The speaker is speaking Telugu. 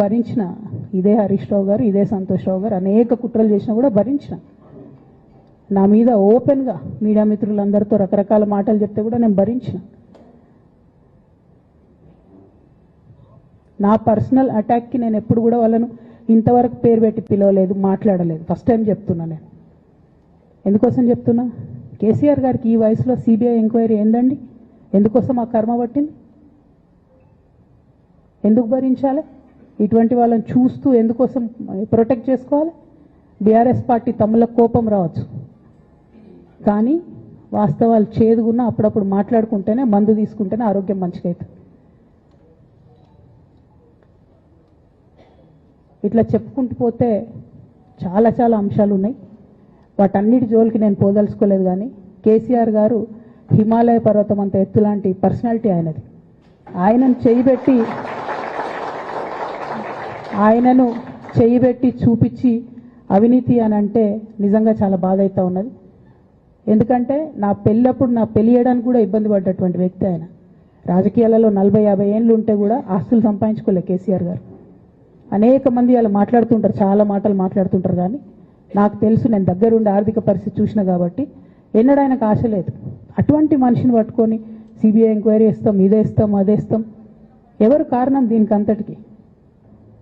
భరించిన ఇదే హరీష్ రావు గారు, ఇదే సంతోష్ రావు గారు అనేక కుట్రలు చేసినా కూడా భరించిన. నా మీద ఓపెన్గా మీడియా మిత్రులందరితో రకరకాల మాటలు చెప్తే కూడా నేను భరించిన. నా పర్సనల్ అటాక్కి నేను ఎప్పుడు కూడా వాళ్ళను ఇంతవరకు పేరు పెట్టి పిలవలేదు, మాట్లాడలేదు. ఫస్ట్ టైం చెప్తున్నా. నేను ఎందుకోసం చెప్తున్నా, కేసీఆర్ గారికి ఈ వయసులో సిబిఐ ఎంక్వైరీ ఏందండి? ఎందుకోసం ఆ కర్మ పట్టింది? ఎందుకు భరించాలి? ఇటువంటి వాళ్ళని చూస్తూ ఎందుకోసం ప్రొటెక్ట్ చేసుకోవాలి? బీఆర్ఎస్ పార్టీ తమ్ముల కోపం రావచ్చు, కానీ వాస్తవాలు చేదుగున్నా అప్పుడప్పుడు మాట్లాడుకుంటేనే, మందు తీసుకుంటేనే ఆరోగ్యం మంచిగా అవుతుంది. ఇట్లా చెప్పుకుంటూ పోతే చాలా చాలా అంశాలు ఉన్నాయి. వాటన్నిటి జోలికి నేను పోదలుచుకోలేదు. కానీ కేసీఆర్ గారు హిమాలయ పర్వతం అంత ఎత్తులాంటి పర్సనాలిటీ ఆయనది. ఆయనను చేయబెట్టి చూపించి అవినీతి అని అంటే నిజంగా చాలా బాధ అవుతా ఉన్నది. ఎందుకంటే నా పెళ్ళప్పుడు నా పెళ్లి చేయడానికి కూడా ఇబ్బంది పడ్డటువంటి వ్యక్తి ఆయన. రాజకీయాలలో 40-50 ఏళ్ళు ఉంటే కూడా ఆస్తులు సంపాదించుకోలే కేసీఆర్ గారు. అనేక మంది అలా మాట్లాడుతుంటారు, చాలా మాటలు మాట్లాడుతుంటారు. కానీ నాకు తెలుసు, నేను దగ్గరుండి ఆర్థిక పరిస్థితి చూసిన కాబట్టి ఎన్నడూ ఆయనకు ఆశ లేదు. అటువంటి మనిషిని పట్టుకొని సిబిఐ ఎంక్వైరీ ఇస్తాం, ఇదేస్తాం, అదేస్తాం. ఎవరు కారణం దీనికి అంతటికి?